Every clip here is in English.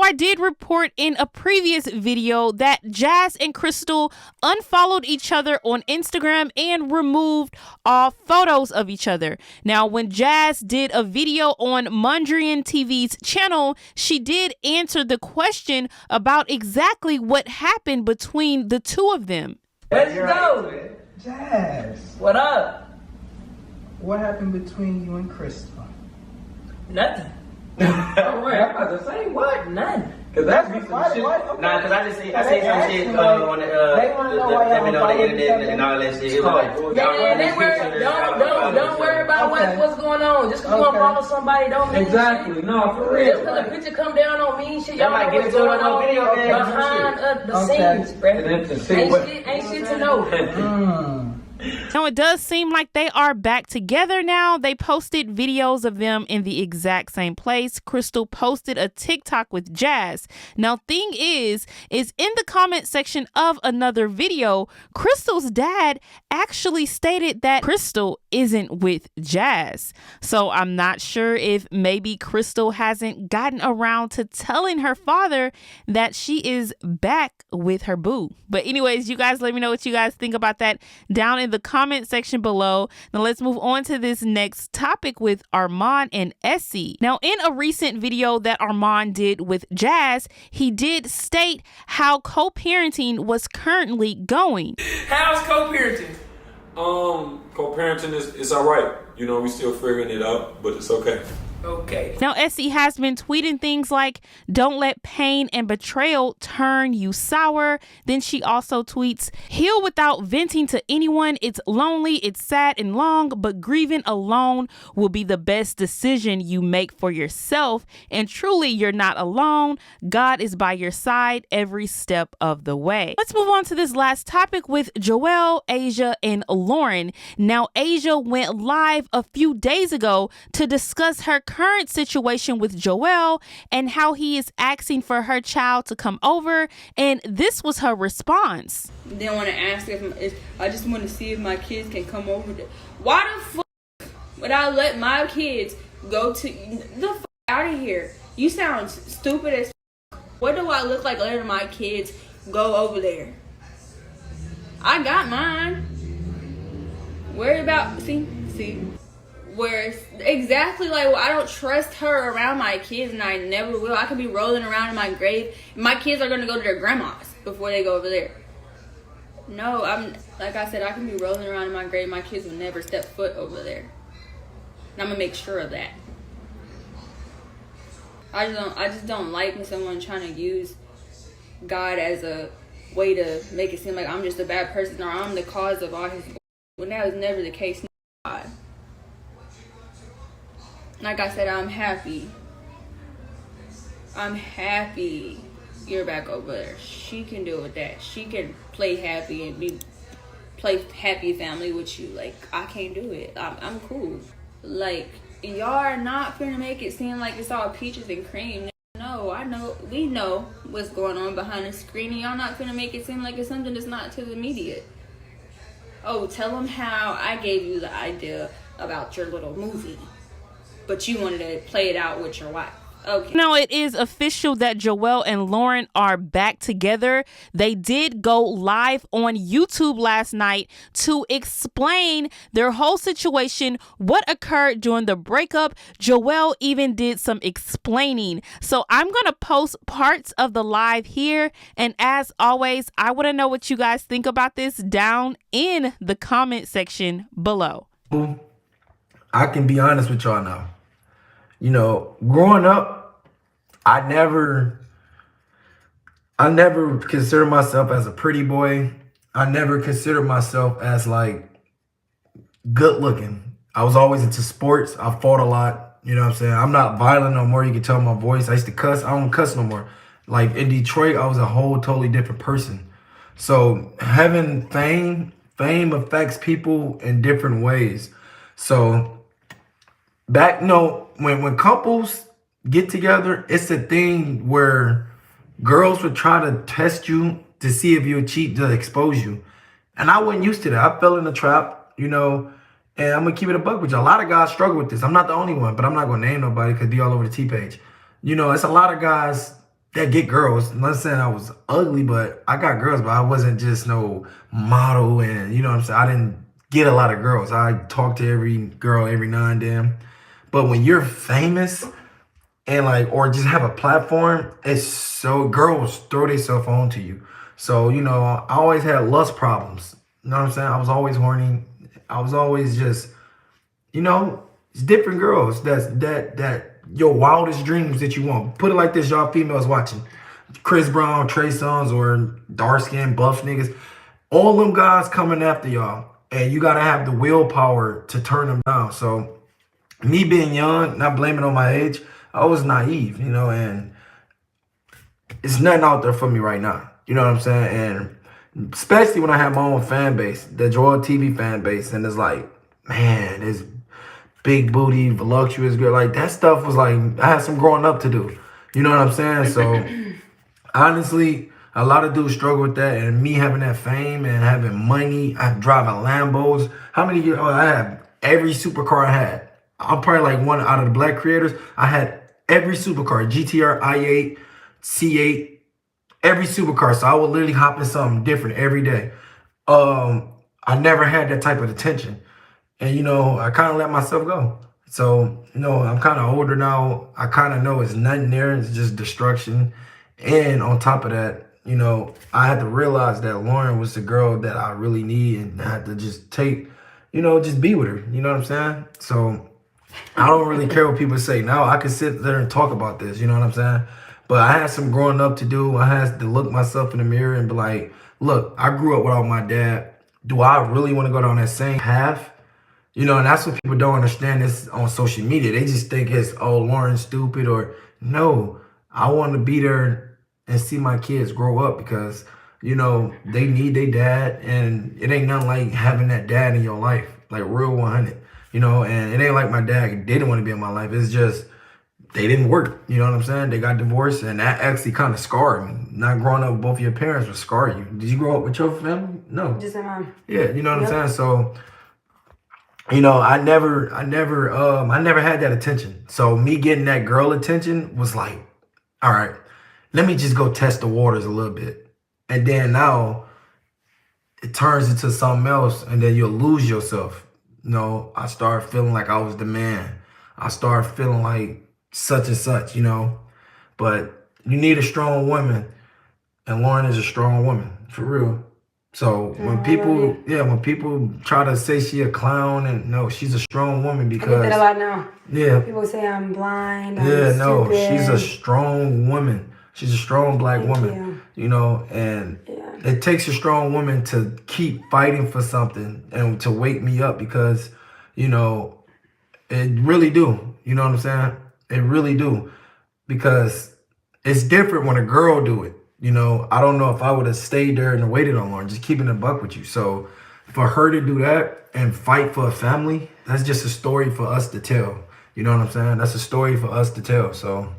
I did report in a previous video that Jazz and Crystal unfollowed each other on Instagram and removed all photos of each other. Now, when Jazz did a video on Mondrian TV's channel, she did answer the question about exactly what happened between the two of them. Let's go. Jazz, What up? what happened between you and Crystal? Nothing. I'm about to say what? None. Cause that's why. Nah, cause I say some shit on the let me know on the internet and all that shit. It was like, Don't worry about what's going on. Just cause you wanna follow somebody, don't mean Exactly. shit. No, for real. Just cause a picture come down on me and shit, y'all might know get what's into it going on on video games and behind the Okay. scenes, bruh. Ain't shit to know. Now, it does seem like they are back together now. They posted videos of them in the exact same place. Crystal posted a TikTok with Jazz. Now, thing is in the comment section of another video, Crystal's dad actually stated that Crystal isn't with Jazz. So I'm not sure if maybe Crystal hasn't gotten around to telling her father that she is back with her boo. But anyways, you guys let me know what you guys think about that down in the comment section below. Now let's move on to this next topic with Armand and Essy. Now, in a recent video that Armand did with Jazz, he did state how co-parenting was currently going. How's co-parenting? Co-parenting is all right. You know, we still figuring it out, but it's okay. Okay. Now, Essy has been tweeting things like, "Don't let pain and betrayal turn you sour." Then she also tweets, "Heal without venting to anyone. It's lonely, it's sad and long, but grieving alone will be the best decision you make for yourself. And truly, you're not alone. God is by your side every step of the way." Let's move on to this last topic with Joelle, Asia, and Lauren. Now, Asia went live a few days ago to discuss her current situation with Joelle and how he is asking for her child to come over, and this was her response. Didn't want to ask if I just want to see if my kids can come over there. Why the fuck would I let my kids go to the fuck out of here? You sound stupid as fuck. What do I look like letting my kids go over there? I got mine. Worry about see. Where it's exactly like, well, I don't trust her around my kids, and I never will. I could be rolling around in my grave. My kids are gonna go to their grandma's before they go over there. No, I'm like I said, I can be rolling around in my grave. My kids will never step foot over there, and I'm gonna make sure of that. I just don't like when someone trying to use God as a way to make it seem like I'm just a bad person or I'm the cause of all his. When that was never the case. God. Like I said, I'm happy. I'm happy you're back over there. She can deal with that. She can play happy and play happy family with you. Like, I can't do it. I'm cool. Like, y'all are not finna make it seem like it's all peaches and cream. No, I know. We know what's going on behind the screen. And y'all not finna make it seem like it's something that's not to the media. Oh, tell them how I gave you the idea about your little movie, but you wanted to play it out with your wife. Okay. Now, it is official that Joelle and Lauren are back together. They did go live on YouTube last night to explain their whole situation, what occurred during the breakup. Joelle even did some explaining. So I'm going to post parts of the live here. And as always, I want to know what you guys think about this down in the comment section below. I can be honest with y'all now. You know, growing up, I never considered myself as a pretty boy. I never considered myself as like good looking. I was always into sports. I fought a lot. You know what I'm saying? I'm not violent no more. You can tell my voice. I used to cuss. I don't cuss no more. Like in Detroit, I was a whole totally different person. So having fame affects people in different ways. So when couples get together, it's a thing where girls would try to test you to see if you'll cheat, to expose you. And I wasn't used to that. I fell in the trap, you know, and I'm gonna keep it a buck with you. A lot of guys struggle with this. I'm not the only one, but I'm not gonna name nobody because it'd be all over the T page. You know, it's a lot of guys that get girls. I'm not saying I was ugly, but I got girls, but I wasn't just no model, and you know what I'm saying? I didn't get a lot of girls. I talked to every girl every now and then. But when you're famous and like, or just have a platform, it's so, girls throw themselves onto you. So, you know, I always had lust problems. You know what I'm saying? I was always horny. I was always just, you know, it's different girls that your wildest dreams that you want. Put it like this, y'all females watching. Chris Brown, Trey Songz, or dark skin buff niggas. All them guys coming after y'all. And you gotta have the willpower to turn them down. So me being young, not blaming on my age, I was naive, you know, and it's nothing out there for me right now. You know what I'm saying? And especially when I have my own fan base, the Joel TV fan base, and it's like, man, this big booty, voluptuous girl, like that stuff was like, I had some growing up to do. You know what I'm saying? So honestly, a lot of dudes struggle with that, and me having that fame and having money, I'm driving Lambos. How many years? Oh, I had every supercar I had. I'm probably like one out of the black creators. I had every supercar, GTR, i8, C8, every supercar. So I would literally hop in something different every day. I never had that type of attention. And, you know, I kind of let myself go. So, you know, I'm kind of older now. I kind of know it's nothing there. It's just destruction. And on top of that, you know, I had to realize that Lauren was the girl that I really need, and I had to just take, you know, just be with her. You know what I'm saying? So I don't really care what people say. Now I can sit there and talk about this. You know what I'm saying? But I had some growing up to do. I had to look myself in the mirror and be like, look, I grew up without my dad. Do I really want to go down that same path? You know, and that's what people don't understand this on social media. They just think it's, oh, Lauren's stupid, or no, I want to be there and see my kids grow up, because, you know, they need their dad, and it ain't nothing like having that dad in your life, like real 100, you know, and it ain't like my dad didn't want to be in my life. It's just, they didn't work. You know what I'm saying? They got divorced, and that actually kind of scarred me. Not growing up with both of your parents will scar you. Did you grow up with your family? No. Just my mom. Yeah, you know what I'm saying? So, you know, I never had that attention. So me getting that girl attention was like, all right, let me just go test the waters a little bit. And then now it turns into something else, and then you'll lose yourself. You know, I started feeling like I was the man. I started feeling like such and such, you know. But you need a strong woman, and Lauren is a strong woman, for real. So when people try to say she a clown, and no, she's a strong woman, because I get that a lot now. Yeah. People say I'm blind. She's a strong woman. She's a strong black woman. You know, and it takes a strong woman to keep fighting for something and to wake me up, because, you know, it really do. You know what I'm saying? It really do. Because it's different when a girl do it. You know, I don't know if I would have stayed there and waited on Lauren, just keeping it a buck with you. So for her to do that and fight for a family, that's just a story for us to tell. You know what I'm saying? That's a story for us to tell. So,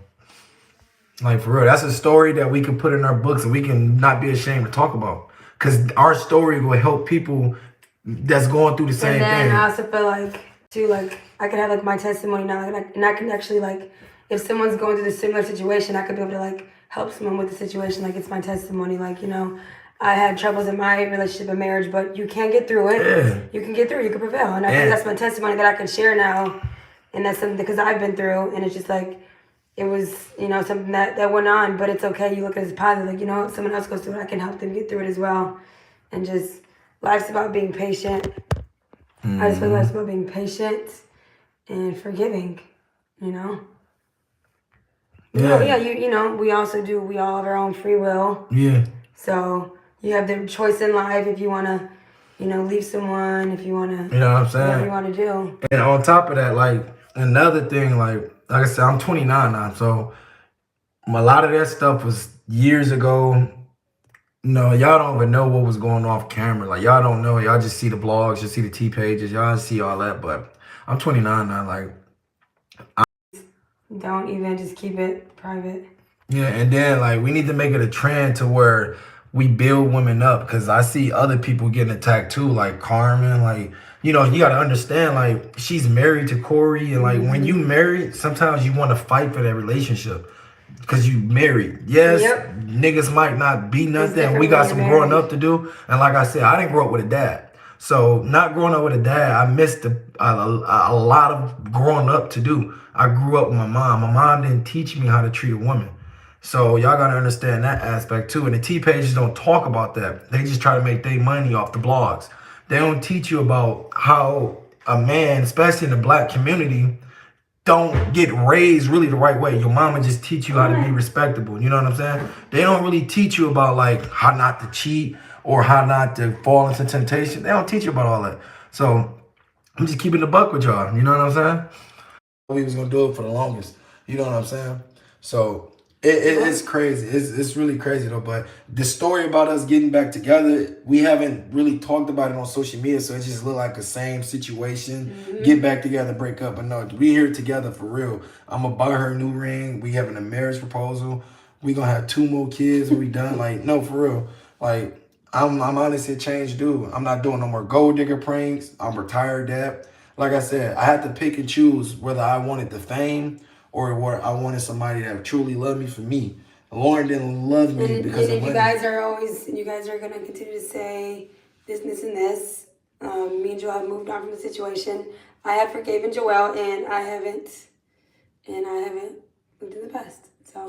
like, for real, that's a story that we can put in our books, and we can not be ashamed to talk about. Because our story will help people that's going through the same thing. And then I also feel like, too, like, I can have, like, my testimony now. And I can actually, like, if someone's going through a similar situation, I could be able to, like, help someone with the situation. Like, it's my testimony. Like, you know, I had troubles in my relationship and marriage, but you can get through it. Yeah. You can get through it. You can prevail. And I think that's my testimony that I can share now. And that's something, because I've been through, and it's just like, it was, you know, something that went on, but it's okay. You look at it as positive. Like, you know, if someone else goes through it, I can help them get through it as well. And just, life's about being patient. I just feel life's about being patient and forgiving, you know? Yeah. You know, we all have our own free will. Yeah. So you have the choice in life if you want to, you know, leave someone, if you want to, you know what I'm saying? Whatever you want to do. And on top of that, like, another thing, like I said, I'm 29 now, so a lot of that stuff was years ago. No, y'all don't even know what was going off camera. Like, y'all don't know. Y'all just see the blogs, you see the T pages, y'all see all that. But I'm 29 now, like. Don't even, just keep it private. Yeah, and then, like, we need to make it a trend to where we build women up, because I see other people getting attacked too, like Carmen. Like, you know, you got to understand, like, she's married to Corey, and like, when you married, sometimes you want to fight for that relationship. because you married. Yes, Yep. niggas might not be nothing. And we different got when some you're growing married. up to do. And like I said, I didn't grow up with a dad. So not growing up with a dad, I missed a lot of growing up to do. I grew up with my mom. My mom didn't teach me how to treat a woman. So y'all gotta understand that aspect too. And the T pages don't talk about that. They just try to make their money off the blogs. They don't teach you about how a man, especially in the black community, don't get raised really the right way. Your mama just teach you how to be respectable. You know what I'm saying? They don't really teach you about like how not to cheat or how not to fall into temptation. They don't teach you about all that. So I'm just keeping the buck with y'all. You know what I'm saying? We was gonna do it for the longest. You know what I'm saying? So it's crazy. It's really crazy though. But the story about us getting back together, we haven't really talked about it on social media, so it just look like the same situation. Get back together, break up. But no, we here together for real. I'm gonna buy her a new ring. We having a marriage proposal. We gonna have 2 more kids when we done. Like, no, for real. Like, I'm honestly a changed dude. I'm not doing no more gold digger pranks. I'm retired that. Like I said, I had to pick and choose whether I wanted the fame or where I wanted somebody that truly loved me for me. Lauren didn't love me because of And money. you guys are gonna continue to say this, and this. Me and Joel have moved on from the situation. I have forgiven Joel, and I haven't lived in the past. So